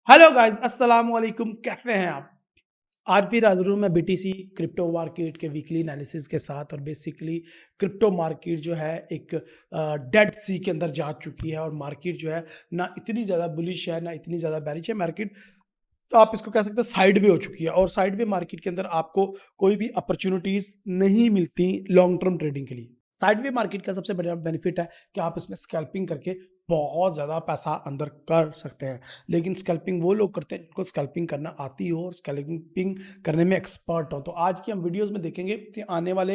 Hello guys, अस्सलाम वालेकुम। कैसे हैं आप? आज फिर हाजिर हूँ मैं बीटीसी क्रिप्टो मार्केट के वीकली एनालिसिस के साथ। और बेसिकली क्रिप्टो मार्केट जो है एक डेड सी के अंदर जा चुकी है। और मार्केट जो है ना इतनी ज़्यादा बुलिश है ना इतनी ज़्यादा बेरिश है। मार्केट तो आप इसको कह सकते हैं साइड वे हो चुकी है। और साइड वे मार्केट के अंदर आपको कोई भी अपॉर्चुनिटीज नहीं मिलती लॉन्ग टर्म ट्रेडिंग के लिए। साइड वे मार्केट का सबसे बड़ा बेनिफिट है कि आप इसमें स्कैल्पिंग करके बहुत ज़्यादा पैसा अंदर कर सकते हैं। लेकिन स्कैल्पिंग वो लोग करते हैं जिनको स्कैल्पिंग करना आती हो और स्कैल्पिंग करने में एक्सपर्ट हो। तो आज की हम वीडियोस में देखेंगे कि आने वाले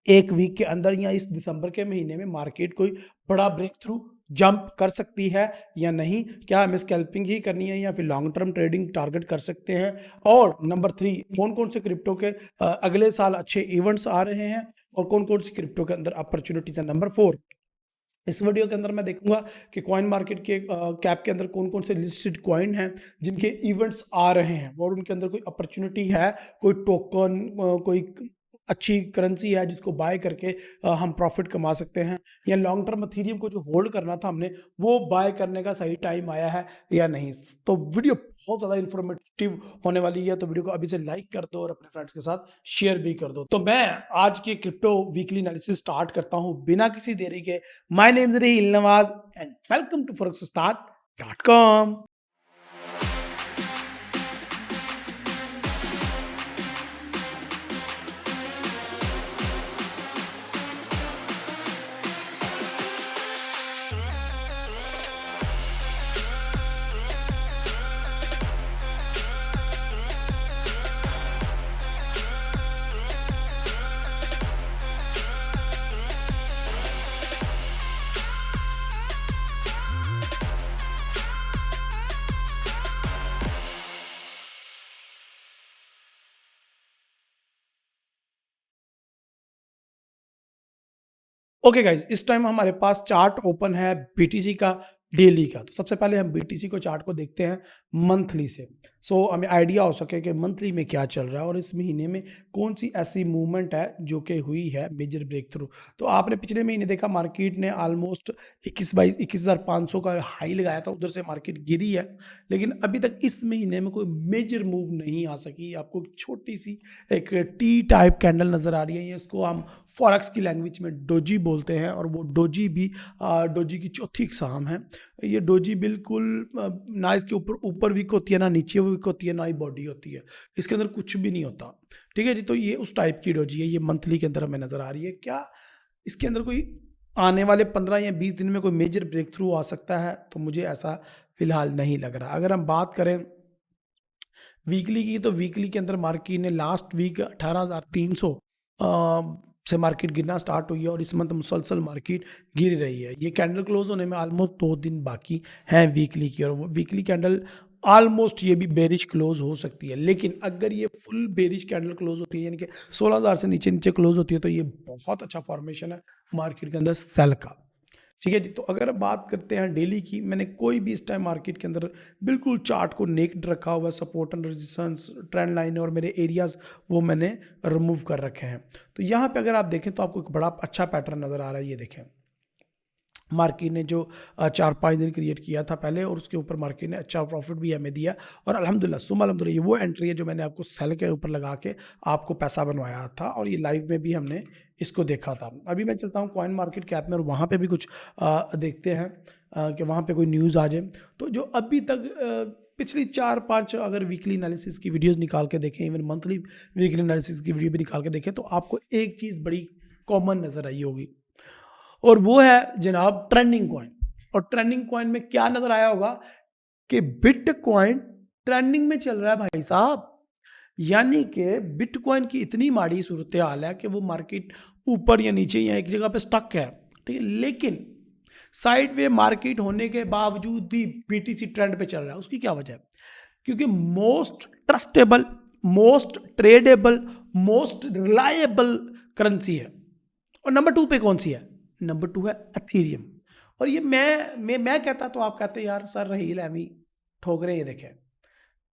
एक वीक के अंदर या इस दिसंबर के महीने में मार्केट कोई बड़ा ब्रेक थ्रू जंप कर सकती है या नहीं। क्या हमें स्कैल्पिंग ही करनी है या फिर लॉन्ग टर्म ट्रेडिंग टारगेट कर सकते हैं। और नंबर 3, कौन कौन से क्रिप्टो के अगले साल अच्छे इवेंट्स आ रहे हैं और कौन कौन सी क्रिप्टो के अंदर अपॉर्चुनिटीज है। नंबर 4, इस वीडियो के अंदर मैं देखूंगा कि कॉइन मार्केट के कैप के अंदर कौन कौन से लिस्टेड कॉइन हैं जिनके इवेंट्स आ रहे हैं और उनके अंदर कोई अपॉर्चुनिटी है, कोई टोकन, कोई अच्छी करेंसी है जिसको बाय करके हम प्रॉफिट कमा सकते हैं। या लॉन्ग टर्म इथेरियम को जो होल्ड करना था हमने, वो बाय करने का सही टाइम आया है या नहीं। तो वीडियो बहुत ज़्यादा इन्फॉर्मेटिव होने वाली है, तो वीडियो को अभी से लाइक कर दो और अपने फ्रेंड्स के साथ शेयर भी कर दो। तो मैं आज के क्रिप्टो वीकली एनालिसिस स्टार्ट करता हूं बिना किसी देरी के। My name is Raheel Nawaz and welcome to forex-ustad.com। Okay guys, इस टाइम हमारे पास चार्ट ओपन है बीटीसी का डेली का। तो सबसे पहले हम बीटीसी को चार्ट को देखते हैं मंथली से, सो हमें आइडिया हो सके कि मंथली में क्या चल रहा है और इस महीने में कौन सी ऐसी मूवमेंट है जो कि हुई है मेजर ब्रेक थ्रू। तो आपने पिछले महीने देखा मार्केट ने ऑलमोस्ट 21,500 का हाई लगाया था, उधर से मार्केट गिरी है। लेकिन अभी तक इस महीने में कोई मेजर मूव नहीं आ सकी। आपको एक छोटी सी एक टी टाइप कैंडल नज़र आ रही है, इसको हम फॉरेक्स की लैंग्वेज में डोजी बोलते हैं। और वो डोजी भी डोजी की चौथी इकसाम है। ये डोजी बिल्कुल ना इसके ऊपर ऊपर वीक होती है, ना नीचे वीक होती है, ना ही बॉडी होती है। इसके अंदर कुछ भी नहीं होता। ठीक है जी, तो ये उस टाइप की डोजी है। ये मंथली के अंदर हमें नज़र आ रही है। क्या इसके अंदर कोई आने वाले 15 या 20 दिन में कोई मेजर ब्रेक थ्रू आ सकता है? तो मुझे ऐसा फिलहाल नहीं लग रहा। अगर हम बात करें वीकली की, तो वीकली के अंदर मार्केट ने लास्ट वीक 18,300 से मार्केट गिरना स्टार्ट हुई है और इस मंथ मुसलसल मार्केट गिर रही है। ये कैंडल क्लोज होने में ऑलमोस्ट 2 दिन बाकी हैं वीकली की, और वो वीकली कैंडल ऑलमोस्ट ये भी बेरिश क्लोज हो सकती है। लेकिन अगर ये फुल बेरिश कैंडल क्लोज होती है, यानी कि 16,000 से नीचे नीचे क्लोज होती है, तो ये बहुत अच्छा फॉर्मेशन है मार्केट के अंदर सेल का। ठीक है जी, तो अगर बात करते हैं डेली की, मैंने कोई भी इस टाइम मार्केट के अंदर बिल्कुल चार्ट को नेक्ड रखा हुआ है। Support and resistance, trend line और मेरे एरियाज वो मैंने रिमूव कर रखे हैं। तो यहाँ पे अगर आप देखें तो आपको एक बड़ा अच्छा पैटर्न नज़र आ रहा है। ये देखें, मार्केट ने जो 4-5 दिन क्रिएट किया था पहले, और उसके ऊपर मार्केट ने अच्छा प्रॉफिट भी हमें दिया। और अल्हम्दुलिल्लाह सुम्मा अल्हम्दुलिल्लाह, ये वो एंट्री है जो मैंने आपको सेल के ऊपर लगा के आपको पैसा बनवाया था, और ये लाइव में भी हमने इसको देखा था। अभी मैं चलता हूँ कॉइन मार्केट कैप में और वहाँ पे भी कुछ देखते हैं कि वहाँ पे कोई न्यूज़ आ जाए। तो जो अभी तक पिछली 4-5 अगर वीकली एनालिसिस की वीडियोस निकाल के देखें, इवन मंथली वीकली एनालिसिस की वीडियो भी निकाल के देखें, तो आपको एक चीज़ बड़ी कॉमन नज़र आई होगी, और वो है जनाब ट्रेंडिंग कॉइन। और ट्रेंडिंग कॉइन में क्या नजर आया होगा कि बिटकॉइन ट्रेंडिंग में चल रहा है भाई साहब। यानी कि बिटकॉइन की इतनी माड़ी सूरत हाल है कि वो मार्केट ऊपर या नीचे या एक जगह पे स्टक है। ठीक है, लेकिन साइड वे मार्केट होने के बावजूद भी बीटीसी ट्रेंड पे चल रहा है। उसकी क्या वजह है? क्योंकि most trustable, most tradable, most reliable currency है। और नंबर 2 पे कौन सी है? नंबर 2 है एथेरियम। और ये मैं कहता तो आप कहते यार सर रहील एमी ठोक रहे। ये देखें,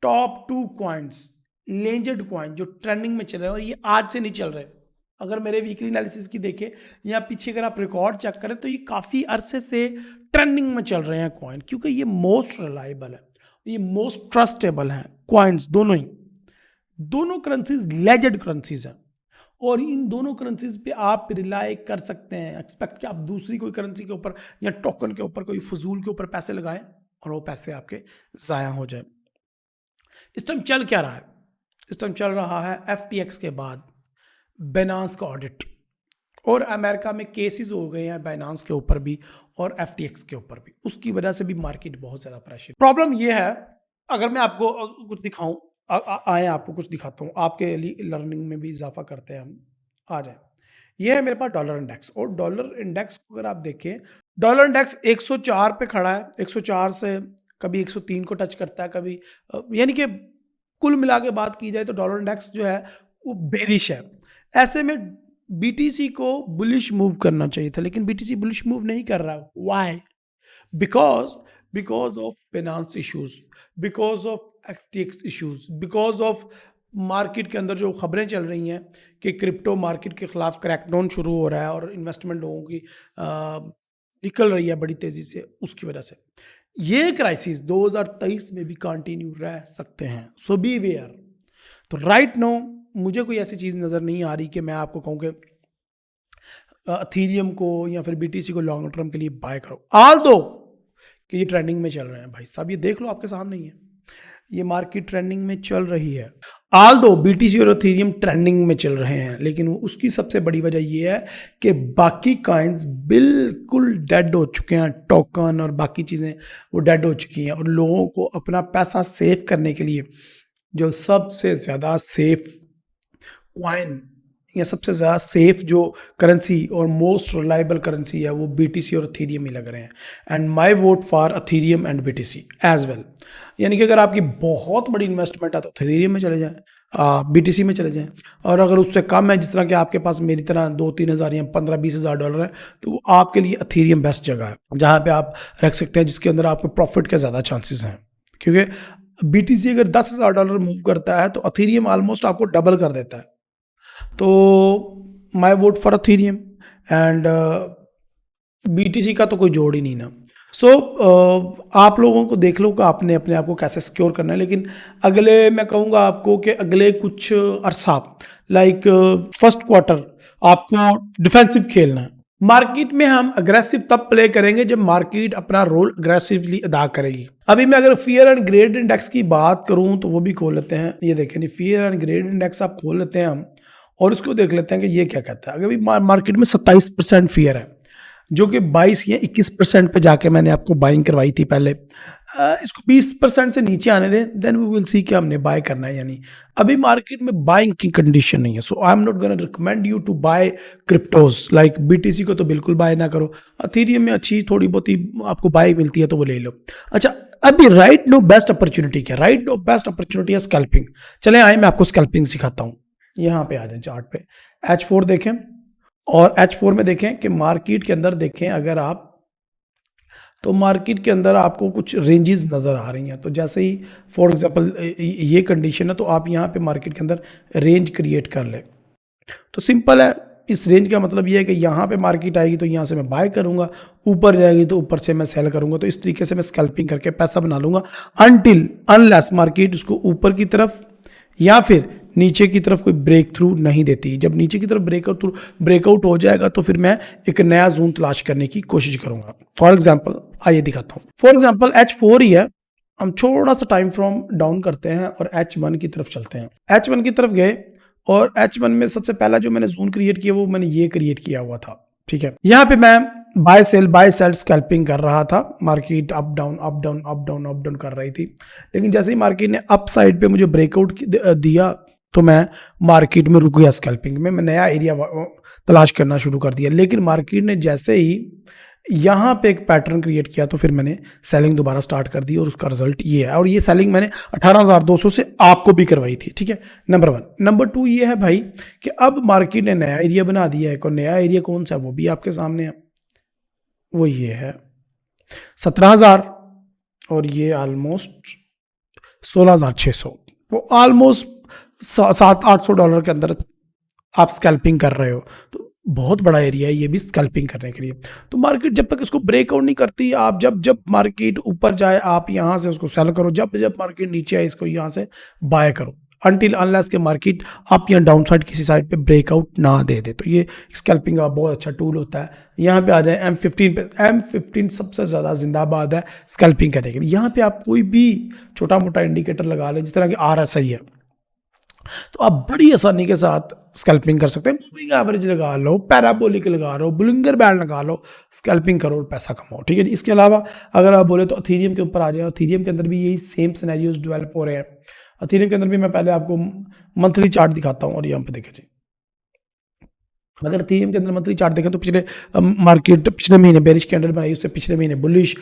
टॉप 2 कॉइन्स लेजेंड कॉइन जो ट्रेंडिंग में चल रहे हैं, और ये आज से नहीं चल रहे। अगर मेरे वीकली एनालिसिस की देखें या पीछे अगर आप रिकॉर्ड चेक करें, तो ये काफ़ी अरसे से ट्रेंडिंग में चल रहे हैं कॉइन, क्योंकि ये मोस्ट रिलायबल है। ये मोस्ट ट्रस्टेबल हैं कॉइन्स दोनों ही। दोनों करेंसीज लेजेंड करेंसीज हैं और इन दोनों करेंसीज पे आप रिलाई कर सकते हैं, एक्सपेक्ट कि आप दूसरी कोई करेंसी के ऊपर या टोकन के ऊपर, कोई फजूल के ऊपर पैसे लगाएं और वो पैसे आपके ज़ाया हो जाए। इस टाइम चल क्या रहा है? इस टाइम चल रहा है FTX के बाद बाइनेंस का ऑडिट, और अमेरिका में केसेस हो गए हैं बाइनेंस के ऊपर भी और FTX के ऊपर भी। उसकी वजह से भी मार्केट बहुत ज़्यादा प्रेशर। प्रॉब्लम ये है, अगर मैं आपको कुछ दिखाऊं, आए आपको कुछ दिखाता हूँ, आपके लिए लर्निंग में भी इजाफा करते हैं हम। आ जाए, ये है मेरे पास डॉलर इंडेक्स, और डॉलर इंडेक्स को अगर आप देखें, डॉलर इंडेक्स 104 पे खड़ा है। 104 से कभी 103 को टच करता है, कभी यानी कि कुल मिला के बात की जाए तो डॉलर इंडेक्स जो है वो बेरिश है। ऐसे में BTC को बुलिश मूव करना चाहिए था, लेकिन BTC बुलिश मूव नहीं कर रहा। Why? Because of finance issues, because of FTX issues, because of market के अंदर जो खबरें चल रही हैं कि क्रिप्टो मार्केट के खिलाफ क्रैकडाउन शुरू हो रहा है और इन्वेस्टमेंट लोगों की निकल रही है बड़ी तेजी से, उसकी वजह से ये क्राइसिस 2023 में भी कंटिन्यू रह सकते हैं। सो बी वेयर। तो राइट नो मुझे कोई ऐसी चीज़ नज़र नहीं आ रही कि मैं आपको कहूँ कि अथीरियम को या फिर BTC को लॉन्ग टर्म के लिए बाय करो, आल दो कि ये ट्रेंडिंग में चल रहे हैं। भाई साहब ये देख लो, आपके सामने ही है, ये मार्केट ट्रेंडिंग में चल रही है। आल दो BTC और अथीरियम ट्रेंडिंग में चल रहे हैं, लेकिन उसकी सबसे बड़ी वजह ये है कि बाकी कॉइन्स बिल्कुल डेड हो चुके हैं, टोकन और बाकी चीज़ें वो डेड हो चुकी हैं, और लोगों को अपना पैसा सेव करने के लिए जो सबसे ज़्यादा सेफ कॉइन या सबसे ज़्यादा सेफ जो करेंसी और मोस्ट रिलायबल करेंसी है वो BTC और अथीरियम ही लग रहे हैं। And my vote for Ethereum and BTC as well. यानी कि अगर आपकी बहुत बड़ी इन्वेस्टमेंट है तो अथीरियम में चले जाएं, BTC में चले जाएं, और अगर उससे कम है, जिस तरह कि आपके पास मेरी तरह 2-3 हज़ार या 15-20 हज़ार डॉलर है, तो आपके लिए अथीरियम बेस्ट जगह है जहाँ पर आप रख सकते हैं, जिसके अंदर आपको प्रॉफिट के ज़्यादा चांसेस हैं। क्योंकि BTC अगर 10,000 डॉलर मूव करता है तो अथीरियम ऑलमोस्ट आपको डबल कर देता है। तो my vote for Ethereum and BTC का तो कोई जोड़ ही नहीं ना। सो आप लोगों को देख लो कि आपने अपने आप को कैसे सिक्योर करना है, लेकिन अगले मैं कहूँगा आपको कि अगले कुछ अरसा लाइक फर्स्ट क्वार्टर आपको डिफेंसिव खेलना है। मार्केट में हम अग्रेसिव तब प्ले करेंगे जब मार्केट अपना रोल अग्रेसिवली अदा करेगी। अभी मैं अगर फियर एंड ग्रेड इंडेक्स की बात करूं तो वो भी खोल लेते हैं, ये देखें नहीं, फियर एंड ग्रेड इंडेक्स आप खोल लेते हैं हम, और इसको देख लेते हैं कि ये क्या कहता है। अगर भी मार्केट में 27% फियर है, जो कि 22 या 21% पे जाके मैंने आपको बाइंग करवाई थी पहले। इसको 20% से नीचे आने दें, देन वी विल सी कि हमने बाय करना है या नहीं। अभी मार्केट में बाइंग की कंडीशन नहीं है, so I am not gonna recommend you to buy cryptos. Like BTC को तो बिल्कुल बाय ना करो, अथीरियम में अच्छी थोड़ी बहुत ही आपको बाय मिलती है तो वो ले लो। अच्छा, अभी राइट नो बेस्ट अपॉर्चुनिटी क्या? राइट नो बेस्ट अपॉर्चुनिटी है स्कैल्पिंग। चले आए, मैं आपको स्कैल्पिंग सिखाता हूँ। यहाँ पे आ जाए चार्ट पे, H4 देखें, और H4 में देखें कि मार्केट के अंदर देखें अगर आप, तो मार्केट के अंदर आपको कुछ रेंजेस नज़र आ रही हैं। तो जैसे ही फॉर एग्जांपल ये कंडीशन है, तो आप यहाँ पे मार्केट के अंदर रेंज क्रिएट कर लें। तो सिंपल है, इस रेंज का मतलब ये है कि यहाँ पे मार्केट आएगी तो यहाँ से मैं बाय करूँगा, ऊपर जाएगी तो ऊपर से मैं सेल करूँगा। तो इस तरीके से मैं स्कैल्पिंग करके पैसा बना लूँगा अनटिल अनलेस मार्केट उसको ऊपर की तरफ या फिर नीचे की तरफ कोई ब्रेक थ्रू नहीं देती। जब नीचे की तरफ ब्रेकआउट हो जाएगा तो फिर मैं एक नया जोन तलाश करने की कोशिश करूंगा। फॉर एग्जांपल आइए दिखाता हूं। फॉर एग्जांपल H4 ही है, हम थोड़ा सा टाइम फ्रेम डाउन करते हैं और H1 की तरफ चलते हैं। H1 की तरफ गए और H1 में सबसे पहला जो मैंने जोन क्रिएट किया वो मैंने ये क्रिएट किया हुआ था। ठीक है, यहाँ पे मैं बाय सेल स्कैल्पिंग कर रहा था। मार्केट अप डाउन कर रही थी, लेकिन जैसे ही मार्केट ने अप साइड पे मुझे ब्रेकआउट दिया तो मैं मार्केट में रुक गया स्कैल्पिंग में। मैं नया एरिया तलाश करना शुरू कर दिया, लेकिन मार्केट ने जैसे ही यहाँ पे एक पैटर्न क्रिएट किया तो फिर मैंने सेलिंग दोबारा स्टार्ट कर दी, और उसका रिजल्ट ये है। और ये सेलिंग मैंने 18,200 से आपको भी करवाई थी। ठीक है, नंबर 1। नंबर 2 ये है भाई कि अब मार्केट ने नया एरिया बना दिया है। और नया एरिया कौन सा है वो भी आपके सामने है, वो ये है 17,000 और ये ऑलमोस्ट 16,600। वो ऑलमोस्ट $700-800 के अंदर आप स्कैल्पिंग कर रहे हो। तो बहुत बड़ा एरिया है ये भी स्कैल्पिंग करने के लिए। तो मार्केट जब तक इसको ब्रेकआउट नहीं करती, आप जब जब मार्केट ऊपर जाए आप यहाँ से उसको सेल करो, जब जब मार्केट नीचे आए इसको यहाँ से बाय करो, अनटिल अनलेस के मार्केट आप यहाँ डाउन साइड किसी साइड पे ब्रेकआउट ना दे दे। तो ये स्कैल्पिंग का बहुत अच्छा टूल होता है। यहाँ पे आ जाए M15 पे, M15 सबसे ज़्यादा जिंदाबाद है स्कैल्पिंग करने के लिए। यहाँ पे आप कोई भी छोटा मोटा इंडिकेटर लगा लें, जिस तरह की RSI है, तो आप बड़ी आसानी के साथ स्कैल्पिंग कर सकते हैं। मूविंग एवरेज लगा लो, पैराबोलिक लगा लो, बुलिंगर बैंड लगा लो, स्कैल्पिंग करो और पैसा कमाओ, ठीक है जी। इसके अलावा अगर आप बोले तो अथीरियम के ऊपर आ जाए, अथीरियम के अंदर भी यही सेम सिनेरियोज डेवलप हो रहे हैं। अथीरियम के अंदर भी मैं पहले आपको मंथली चार्ट दिखाता हूँ, और यहाँ पे देखें जी, अगर अथीरियम के अंदर मंथली चार्ट देखें तो पिछले मार्केट पिछले महीने बेरिश कैंडल बनाई, उससे पिछले महीने बुलिश,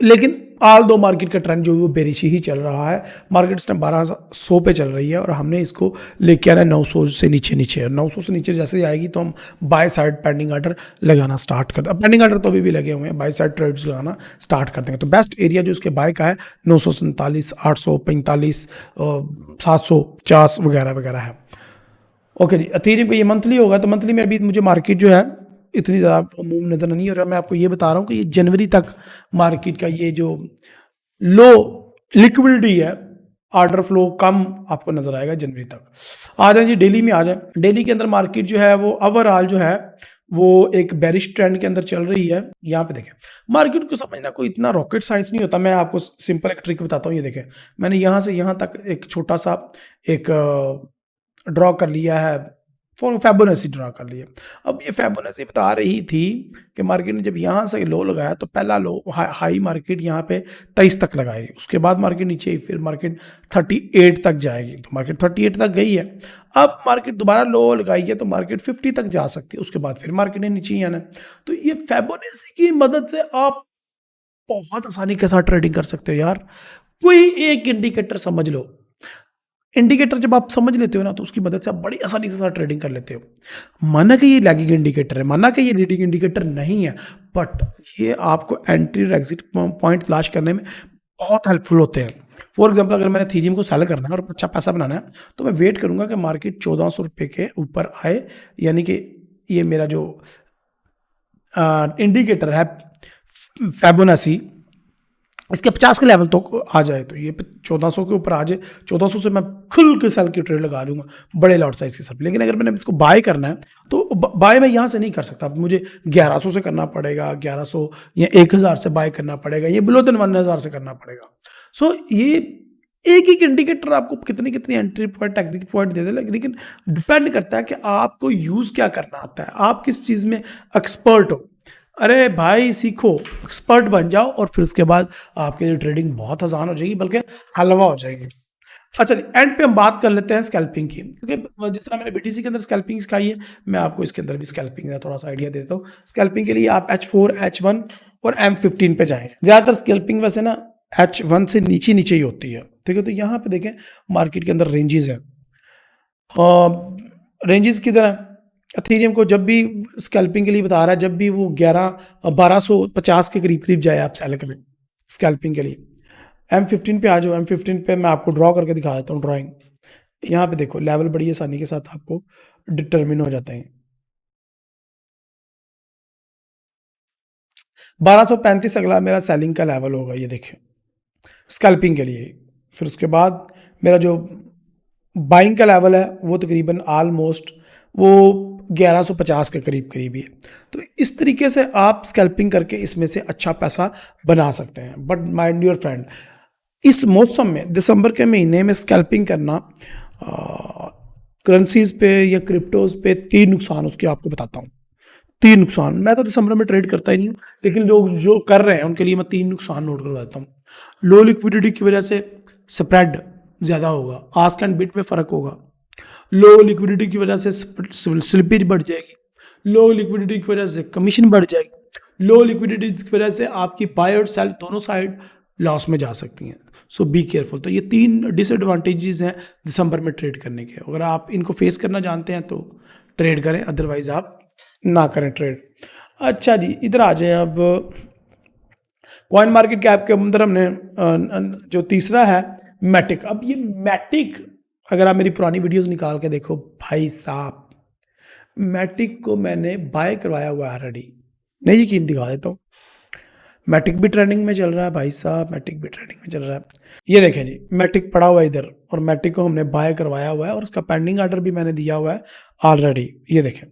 लेकिन ऑल दो मार्केट का ट्रेंड जो है वो बेरिश ही चल रहा है। मार्केट इस टाइम 1200 पे चल रही है और हमने इसको लेके आना है 900 से नीचे नीचे, और 900 से नीचे जैसे आएगी तो हम बाय साइड पेंडिंग ऑर्डर लगाना स्टार्ट कर दें। पेंडिंग ऑर्डर तो अभी भी लगे हुए हैं, बाय साइड ट्रेड्स लगाना स्टार्ट कर देंगे। तो बेस्ट एरिया जो इसके बाय का है 947, 845, 750 वगैरह वगैरह है। ओके जी, अथीरियम का ये मंथली होगा, तो मंथली में अभी मुझे मार्केट जो है इतनी ज़्यादा मूव नज़र नहीं हो रहा। मैं आपको ये बता रहा हूँ कि ये जनवरी तक मार्केट का ये जो लो लिक्विडिटी है, ऑर्डर फ्लो कम आपको नजर आएगा जनवरी तक। आ जाए जी डेली में, आ जाए डेली के अंदर मार्केट जो है वो ओवरऑल जो है वो एक बेरिश ट्रेंड के अंदर चल रही है। यहाँ पे देखें, मार्केट को समझना कोई इतना रॉकेट साइंस नहीं होता। मैं आपको सिंपल एक ट्रिक बताता हूँ। ये देखें, मैंने यहाँ से यहाँ तक एक छोटा सा एक ड्रॉ कर लिया है, फैबोनेसी ड्रा कर लिया। अब ये फैबोनेसी बता रही थी कि मार्केट ने जब यहाँ से लो लगाया तो पहला लो हाई मार्केट यहाँ पे 23 तक लगाएगी, उसके बाद मार्केट नीचे, फिर मार्केट 38 तक जाएगी। तो मार्केट 38 तक गई है, अब मार्केट दोबारा लो लगाई है तो मार्केट 50 तक जा सकती है, उसके बाद फिर मार्केट ने नीचे ही आना। तो ये फैबोनेसी की मदद से आप बहुत आसानी के साथ ट्रेडिंग कर सकते हो यार। कोई एक इंडिकेटर समझ लो, इंडिकेटर जब आप समझ लेते हो ना तो उसकी मदद से आप बड़ी आसानी के साथ ट्रेडिंग कर लेते हो। माना कि ये लैगिंग इंडिकेटर है, माना कि ये लीडिंग इंडिकेटर नहीं है, बट ये आपको एंट्री और एग्जिट पॉइंट तलाश करने में बहुत हेल्पफुल होते हैं। फॉर एग्जाम्पल, अगर मैंने थीरियम को सेल करना है और अच्छा पैसा बनाना है तो मैं वेट करूंगा कि मार्केट 1400 रुपये के ऊपर आए, यानी कि ये मेरा जो इंडिकेटर है फैबोनेसी इसके 50 के लेवल तो आ जाए, तो ये 1400 के ऊपर आ जाए, 1400 से मैं खुल के सेल की ट्रेड लगा लूंगा बड़े लॉट साइज के साथ। लेकिन अगर मैंने इसको बाय करना है तो बाय मैं यहाँ से नहीं कर सकता, मुझे 1100 से करना पड़ेगा, 1100 या 1000 से बाय करना पड़ेगा, ये बिलो देन 1000 से करना पड़ेगा। सो ये एक एक इंडिकेटर आपको कितनी कितनी एंट्री पॉइंट एग्जिट पॉइंट दे दे, लेकिन डिपेंड करता है कि आपको यूज क्या करना आता है, आप किस चीज में एक्सपर्ट हो। अरे भाई सीखो, एक्सपर्ट बन जाओ, और फिर उसके बाद आपके लिए ट्रेडिंग बहुत आसान हो जाएगी, बल्कि हलवा हो जाएगी। अच्छा, एंड पे हम बात कर लेते हैं स्कैल्पिंग की, क्योंकि जिस तरह मैंने BTC के अंदर स्कैल्पिंग सिखाई है, मैं आपको इसके अंदर भी स्कैल्पिंग का थोड़ा सा आइडिया देता हूँ। स्कैल्पिंग के लिए आप H4, H1 और M15 पे जाएं। ज्यादातर स्कैल्पिंग वैसे ना H1 से नीचे नीचे ही होती है, ठीक है। तो यहाँ पे देखें मार्केट के अंदर रेंजेस है, रेंजेस किधर है। अथीरियम को जब भी स्कैल्पिंग के लिए बता रहा है, जब भी वो 1250 के करीब करीब जाए आप सेल करें स्कैल्पिंग के लिए। M15 पे आ जाओ, M15 पे मैं आपको ड्रॉ करके दिखा देता हूँ ड्राइंग। यहाँ पे देखो लेवल बड़ी आसानी के साथ आपको डिटरमिन हो जाते हैं। 1235 अगला मेरा सेलिंग का लेवल होगा, ये देखिए स्कैल्पिंग के लिए। फिर उसके बाद मेरा जो बाइंग का लेवल है वो तकरीबन ऑलमोस्ट वो 1150 के करीब करीब ही है। तो इस तरीके से आप स्कैल्पिंग करके इसमें से अच्छा पैसा बना सकते हैं। बट माइंड योर फ्रेंड, इस मौसम में दिसंबर के महीने में स्कैल्पिंग करना करेंसीज पे या क्रिप्टोज पे 3 नुकसान उसके आपको बताता हूँ। 3 नुकसान, मैं तो दिसंबर में ट्रेड करता ही नहीं हूँ, लेकिन लोग जो कर रहे हैं उनके लिए मैं 3 नुकसान नोट करवा देता हूँ। लो लिक्विडिटी की वजह से स्प्रेड ज़्यादा होगा, आस्क एंड बिड में फ़र्क होगा। लो लिक्विडिटी की वजह से स्लिपेज बढ़ जाएगी, लो लिक्विडिटी की वजह से कमीशन बढ़ जाएगी, लो लिक्विडिटी की वजह से आपकी बाय और सेल दोनों साइड लॉस में जा सकती हैं। सो बी केयरफुल। तो ये 3 डिसएडवांटेजेस हैं दिसंबर में ट्रेड करने के। अगर आप इनको फेस करना जानते हैं तो ट्रेड करें, अदरवाइज आप ना करें ट्रेड। अच्छा जी, इधर आ जाए। अब कॉइन मार्केट कैप के अंदर हमने जो तीसरा है मैटिक। अब ये मैटिक, अगर आप मेरी पुरानी वीडियोस निकाल के देखो भाई साहब, मैटिक को मैंने बाय करवाया हुआ है ऑलरेडी, नहीं यकीन दिखा देता हूँ। मैटिक भी ट्रेंडिंग में चल रहा है भाई साहब, मैटिक भी ट्रेंडिंग में चल रहा है। ये देखें जी, मैटिक पड़ा हुआ है इधर और मैटिक को हमने बाय करवाया हुआ है और उसका पेंडिंग ऑर्डर भी मैंने दिया हुआ है ऑलरेडी। ये देखें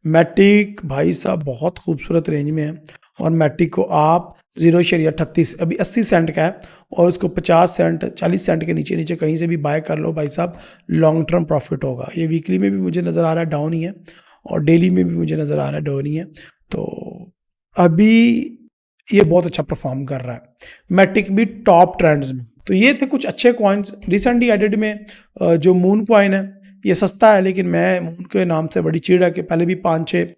मैटिक भाई साहब बहुत खूबसूरत रेंज में है और मैटिक को आप 0.38 अभी 80 सेंट का है और उसको 50 सेंट 40 सेंट के नीचे नीचे कहीं से भी बाय कर लो भाई साहब, लॉन्ग टर्म प्रॉफिट होगा। ये वीकली में भी मुझे नज़र आ रहा है डाउन ही है और डेली में भी मुझे नज़र आ रहा है डाउन ही है। तो अभी ये बहुत अच्छा परफॉर्म कर रहा है, मैटिक भी टॉप ट्रेंड्स में। तो ये थे कुछ अच्छे कॉइन्स रिसेंटली एडेड में। जो मून कॉइन है ये सस्ता है, लेकिन मैं मून के नाम से बड़ी चिढ़ है कि पहले भी 5-6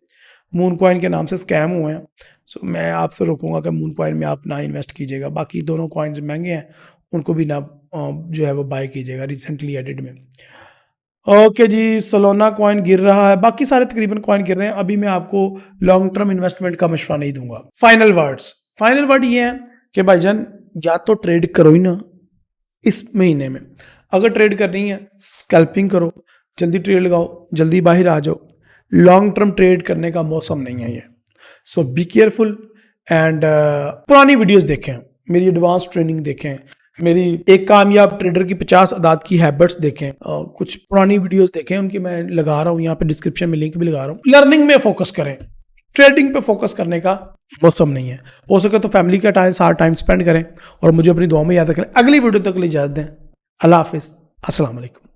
मून कॉइन के नाम से स्कैम हुए हैं। सो मैं आपसे रोकूंगा कि मून कॉइन में आप ना इन्वेस्ट कीजिएगा। बाकी दोनों कॉइन्स महंगे हैं, उनको भी ना जो है वो बाय कीजिएगा रिसेंटली एडेड में। ओके जी, सोलोना कॉइन गिर रहा है, बाकी सारे तकरीबन कॉइन गिर रहे हैं। अभी मैं आपको लॉन्ग टर्म इन्वेस्टमेंट का मशवरा नहीं दूंगा। फाइनल वर्ड ये है कि भाईजान या तो ट्रेड करो ही ना इस महीने में, अगर ट्रेड करनी है स्कैल्पिंग करो, जल्दी ट्रेड लगाओ, जल्दी बाहर आ जाओ। लॉन्ग टर्म ट्रेड करने का मौसम नहीं है ये। सो बी केयरफुल एंड पुरानी वीडियोस देखें, मेरी एडवांस ट्रेनिंग देखें, मेरी एक कामयाब ट्रेडर की 50 आदात की हैबिट्स देखें, कुछ पुरानी वीडियोस देखें, उनकी मैं लगा रहा हूँ यहाँ पे डिस्क्रिप्शन में लिंक भी लगा रहा हूँ। लर्निंग में फोकस करें, ट्रेडिंग पे फोकस करने का मौसम नहीं है। हो सके तो फैमिली का साथ टाइम स्पेंड करें और मुझे अपनी दुआ में याद रखें। अगली वीडियो तक के लिए इजाजत दें। अल्लाह हाफिज़, अस्सलाम वालेकुम।